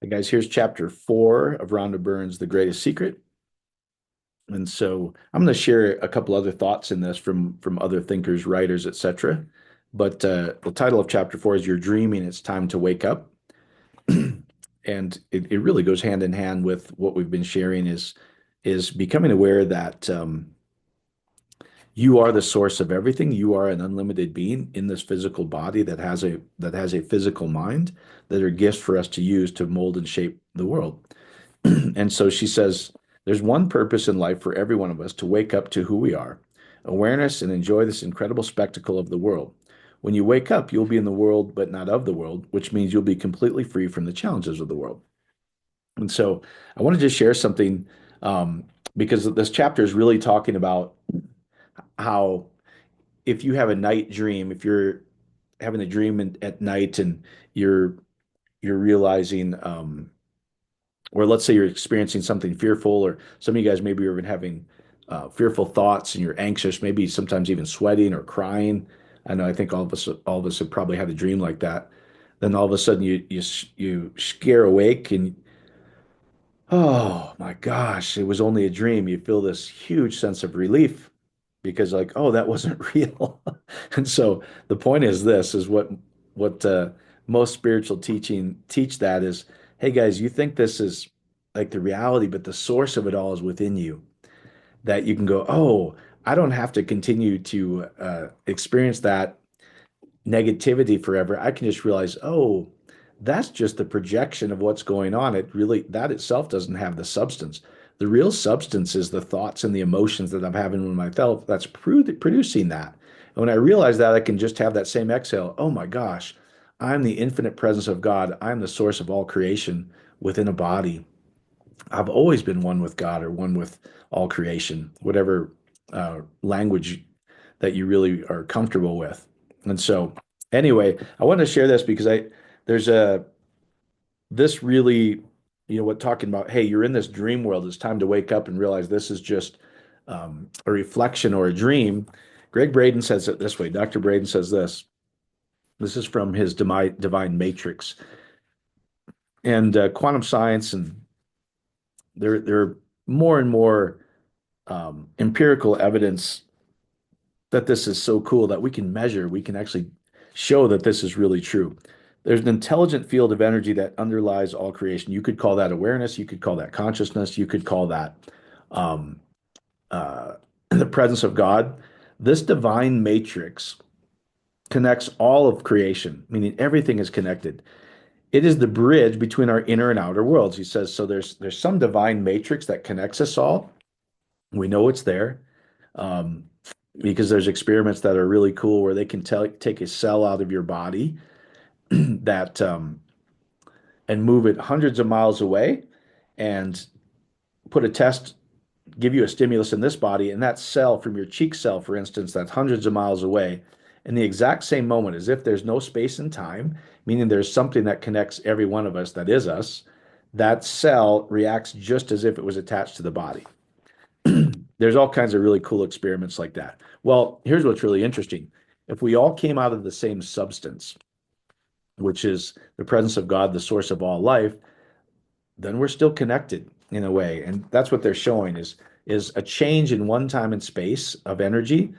Hey guys, here's chapter 4 of Rhonda Byrne's The Greatest Secret. And so I'm going to share a couple other thoughts in this from other thinkers, writers, etc. But the title of chapter 4 is You're Dreaming, It's Time to Wake Up. And it really goes hand in hand with what we've been sharing is becoming aware that you are the source of everything. You are an unlimited being in this physical body that has a physical mind that are gifts for us to use to mold and shape the world. And so she says, there's one purpose in life for every one of us to wake up to who we are, awareness, and enjoy this incredible spectacle of the world. When you wake up, you'll be in the world, but not of the world, which means you'll be completely free from the challenges of the world. And so I wanted to share something because this chapter is really talking about how if you have a night dream, if you're having a dream at night and you're you're realizing or let's say you're experiencing something fearful, or some of you guys maybe are even having fearful thoughts and you're anxious, maybe sometimes even sweating or crying. I know I think all of us have probably had a dream like that. Then all of a sudden you scare awake and oh my gosh, it was only a dream. You feel this huge sense of relief because like, oh, that wasn't real. And so the point is this is what most spiritual teaching teach that is, hey guys, you think this is like the reality, but the source of it all is within you. That you can go, oh, I don't have to continue to experience that negativity forever. I can just realize, oh, that's just the projection of what's going on. It really, that itself doesn't have the substance. The real substance is the thoughts and the emotions that I'm having with myself that's producing that. And when I realize that, I can just have that same exhale. Oh my gosh, I'm the infinite presence of God. I'm the source of all creation within a body. I've always been one with God or one with all creation, whatever language that you really are comfortable with. And so, anyway, I wanted to share this because there's a this really, what talking about, hey, you're in this dream world. It's time to wake up and realize this is just a reflection or a dream. Greg Braden says it this way. Dr. Braden says this. This is from his Divine Matrix and quantum science, and there are more and more empirical evidence that this is so cool that we can measure, we can actually show that this is really true. There's an intelligent field of energy that underlies all creation. You could call that awareness, you could call that consciousness, you could call that um, uh, the presence of God. This divine matrix connects all of creation, meaning everything is connected. It is the bridge between our inner and outer worlds. He says, so there's some divine matrix that connects us all. We know it's there. Um, because there's experiments that are really cool where they can take a cell out of your body that and move it hundreds of miles away and put a test, give you a stimulus in this body, and that cell from your cheek cell, for instance, that's hundreds of miles away, in the exact same moment, as if there's no space and time, meaning there's something that connects every one of us that is us, that cell reacts just as if it was attached to the body. There's all kinds of really cool experiments like that. Well, here's what's really interesting. If we all came out of the same substance, which is the presence of God, the source of all life, then we're still connected in a way. And that's what they're showing is a change in one time and space of energy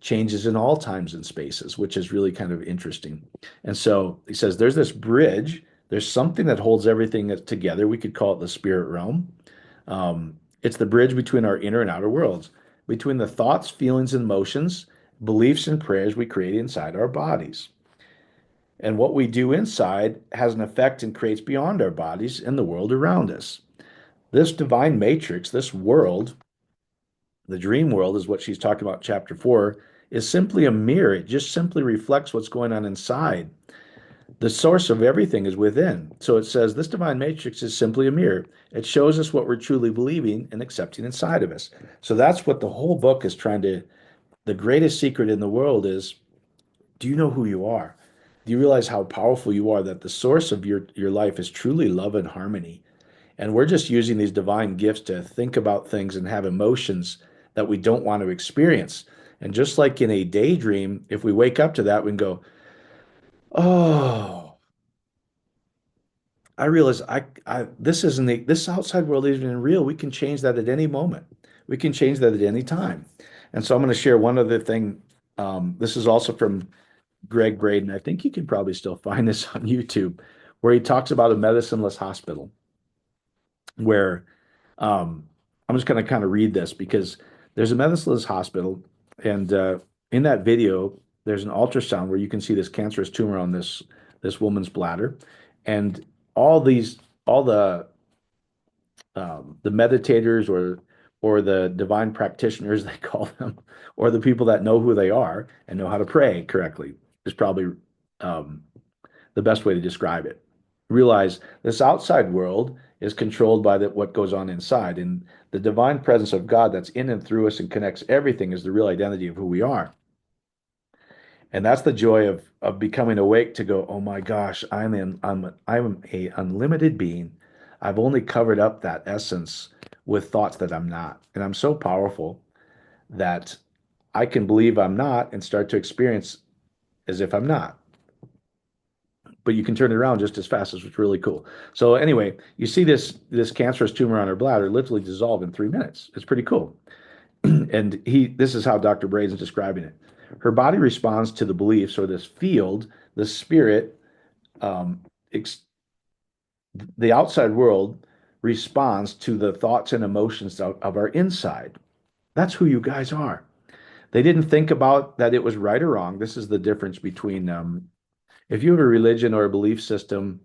changes in all times and spaces, which is really kind of interesting. And so he says there's this bridge, there's something that holds everything together. We could call it the spirit realm. It's the bridge between our inner and outer worlds, between the thoughts, feelings, and emotions, beliefs, and prayers we create inside our bodies. And what we do inside has an effect and creates beyond our bodies and the world around us. This divine matrix, this world, the dream world is what she's talking about in chapter 4, is simply a mirror. It just simply reflects what's going on inside. The source of everything is within. So it says this divine matrix is simply a mirror. It shows us what we're truly believing and accepting inside of us. So that's what the whole book is trying to. The greatest secret in the world is, do you know who you are? Do you realize how powerful you are, that the source of your life is truly love and harmony? And we're just using these divine gifts to think about things and have emotions that we don't want to experience. And just like in a daydream, if we wake up to that, we can go, oh, I realize this isn't this outside world isn't real. We can change that at any moment. We can change that at any time. And so I'm going to share one other thing. This is also from Greg Braden. I think you can probably still find this on YouTube, where he talks about a medicineless hospital where I'm just going to kind of read this because there's a medicineless hospital, and in that video, there's an ultrasound where you can see this cancerous tumor on this woman's bladder, and all these all the meditators or the divine practitioners they call them, or the people that know who they are and know how to pray correctly is probably um, the best way to describe it. Realize this outside world is controlled by what goes on inside, and the divine presence of God that's in and through us and connects everything is the real identity of who we are. And that's the joy of becoming awake to go, oh my gosh, I'm a unlimited being. I've only covered up that essence with thoughts that I'm not. And I'm so powerful that I can believe I'm not and start to experience as if I'm not. But you can turn it around just as fast, as it's really cool. So anyway, you see this cancerous tumor on her bladder literally dissolve in 3 minutes. It's pretty cool. And this is how Dr. Braden's describing it. Her body responds to the beliefs or this field, the spirit, um, ex the outside world responds to the thoughts and emotions of our inside. That's who you guys are. They didn't think about that it was right or wrong. This is the difference between if you have a religion or a belief system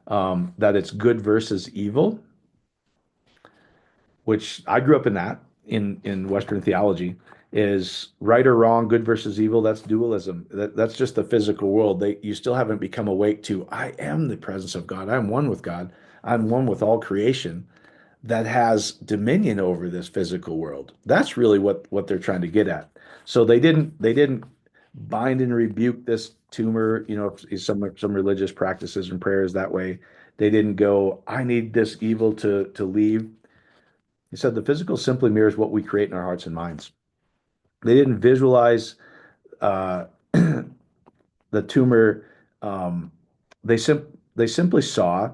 that it's good versus evil, which I grew up in that in Western theology, is right or wrong, good versus evil. That's dualism. That's just the physical world. You still haven't become awake to, I am the presence of God. I'm one with God. I'm one with all creation that has dominion over this physical world. That's really what they're trying to get at. So they didn't bind and rebuke this tumor, some religious practices and prayers that way. They didn't go, I need this evil to leave. He said the physical simply mirrors what we create in our hearts and minds. They didn't visualize uh, the tumor. Um, they simply saw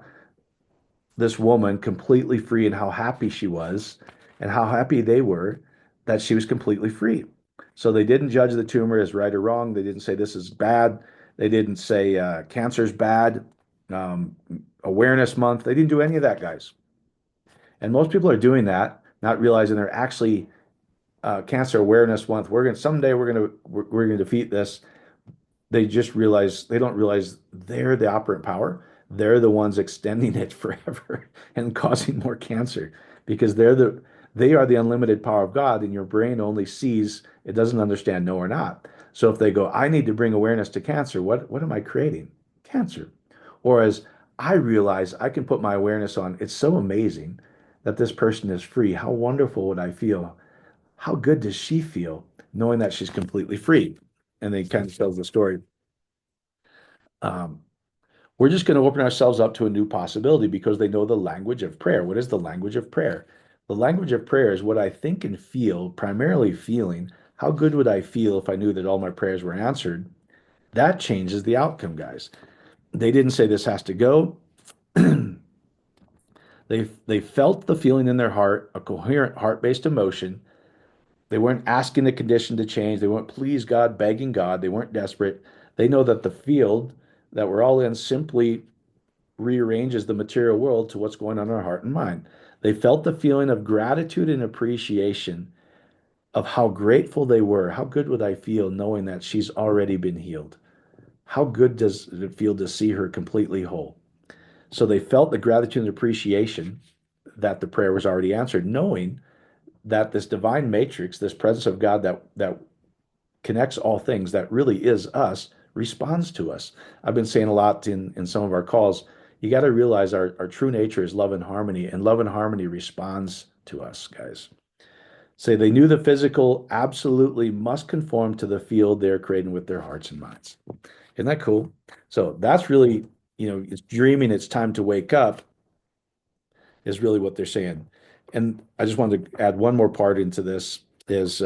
this woman completely free and how happy she was and how happy they were that she was completely free. So they didn't judge the tumor as right or wrong. They didn't say this is bad. They didn't say cancer's bad. Um, Awareness month. They didn't do any of that, guys. And most people are doing that, not realizing they're actually cancer awareness month. We're gonna defeat this. They don't realize they're the operant power. They're the ones extending it forever and causing more cancer because they are the unlimited power of God, and your brain only sees, it doesn't understand no or not. So if they go, I need to bring awareness to cancer, what am I creating? Cancer. Or as I realize I can put my awareness on, it's so amazing that this person is free. How wonderful would I feel? How good does she feel knowing that she's completely free? And they kind of tells the story. Um, we're just going to open ourselves up to a new possibility because they know the language of prayer. What is the language of prayer? The language of prayer is what I think and feel, primarily feeling. How good would I feel if I knew that all my prayers were answered? That changes the outcome, guys. They didn't say this has to go. They felt the feeling in their heart, a coherent heart-based emotion. They weren't asking the condition to change. They weren't please God, begging God. They weren't desperate. They know that the field that we're all in simply rearranges the material world to what's going on in our heart and mind. They felt the feeling of gratitude and appreciation of how grateful they were. How good would I feel knowing that she's already been healed? How good does it feel to see her completely whole? So they felt the gratitude and appreciation that the prayer was already answered, knowing that this divine matrix, this presence of God that connects all things, that really is us, responds to us. I've been saying a lot in some of our calls. You got to realize our true nature is love and love and harmony responds to us, guys. Say they knew the physical absolutely must conform to the field they're creating with their hearts and minds. Isn't that cool? So that's really, it's dreaming, it's time to wake up is really what they're saying. And I just wanted to add one more part into this is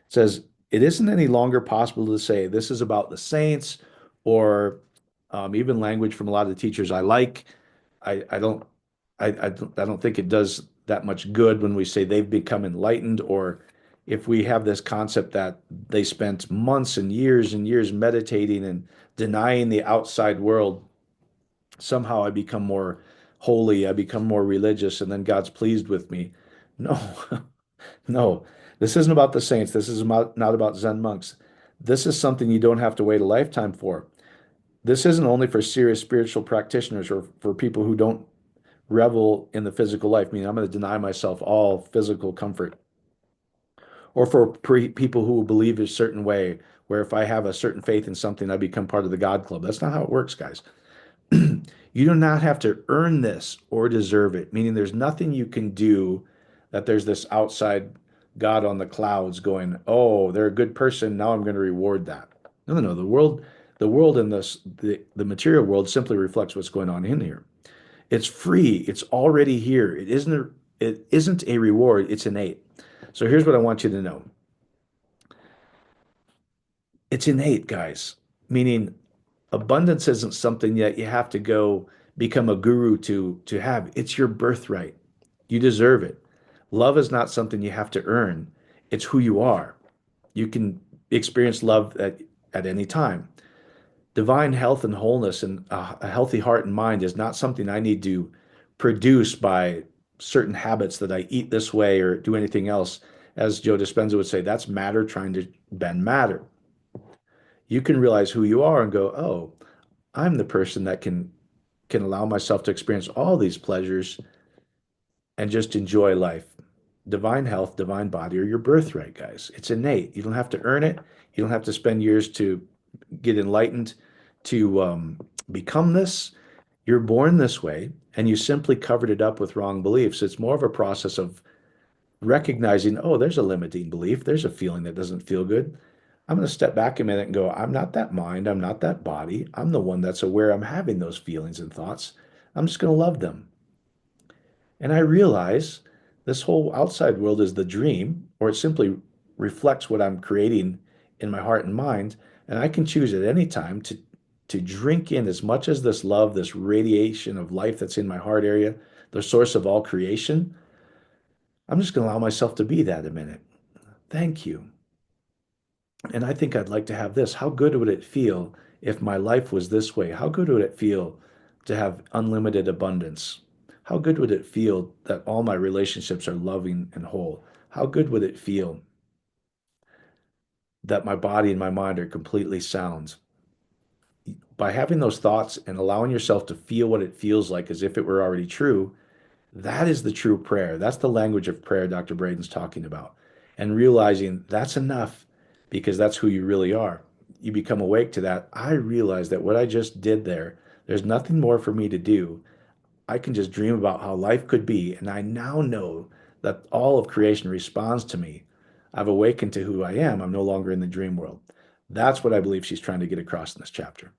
says it isn't any longer possible to say this is about the saints or even language from a lot of the teachers I like. I don't I don't think it does that much good when we say they've become enlightened, or if we have this concept that they spent months and years meditating and denying the outside world. Somehow I become more holy, I become more religious, and then God's pleased with me. No, no, this isn't about the saints. This is not about Zen monks. This is something you don't have to wait a lifetime for. This isn't only for serious spiritual practitioners or for people who don't revel in the physical life, meaning I'm going to deny myself all physical comfort, or for people who believe a certain way, where if I have a certain faith in something, I become part of the God club. That's not how it works, guys. You do not have to earn this or deserve it, meaning there's nothing you can do that there's this outside God on the clouds going, oh, they're a good person. Now I'm going to reward that. No, no, no. The world and the material world simply reflects what's going on in here. It's free. It's already here. It isn't a reward. It's innate. So here's what I want you to know. It's innate, guys, meaning abundance isn't something that you have to go become a guru to have. It's your birthright. You deserve it. Love is not something you have to earn. It's who you are. You can experience love at any time. Divine health and wholeness and a healthy heart and mind is not something I need to produce by certain habits that I eat this way or do anything else. As Joe Dispenza would say, that's matter trying to bend matter. You can realize who you are and go, oh, I'm the person that can allow myself to experience all these pleasures and just enjoy life. Divine health, divine body are your birthright, guys. It's innate. You don't have to earn it. You don't have to spend years to get enlightened to become this. You're born this way, and you simply covered it up with wrong beliefs. It's more of a process of recognizing, oh, there's a limiting belief. There's a feeling that doesn't feel good. I'm going to step back a minute and go, I'm not that mind. I'm not that body. I'm the one that's aware I'm having those feelings and thoughts. I'm just going to love them. And I realize this whole outside world is the dream, or it simply reflects what I'm creating in my heart and mind. And I can choose at any time to drink in as much as this love, this radiation of life that's in my heart area, the source of all creation. I'm just going to allow myself to be that a minute. Thank you. And I think I'd like to have this. How good would it feel if my life was this way? How good would it feel to have unlimited abundance? How good would it feel that all my relationships are loving and whole? How good would it feel that my body and my mind are completely sound? By having those thoughts and allowing yourself to feel what it feels like as if it were already true, that is the true prayer. That's the language of prayer Dr. Braden's talking about. And realizing that's enough because that's who you really are. You become awake to that. I realize that what I just did there, there's nothing more for me to do. I can just dream about how life could be. And I now know that all of creation responds to me. I've awakened to who I am. I'm no longer in the dream world. That's what I believe she's trying to get across in this chapter.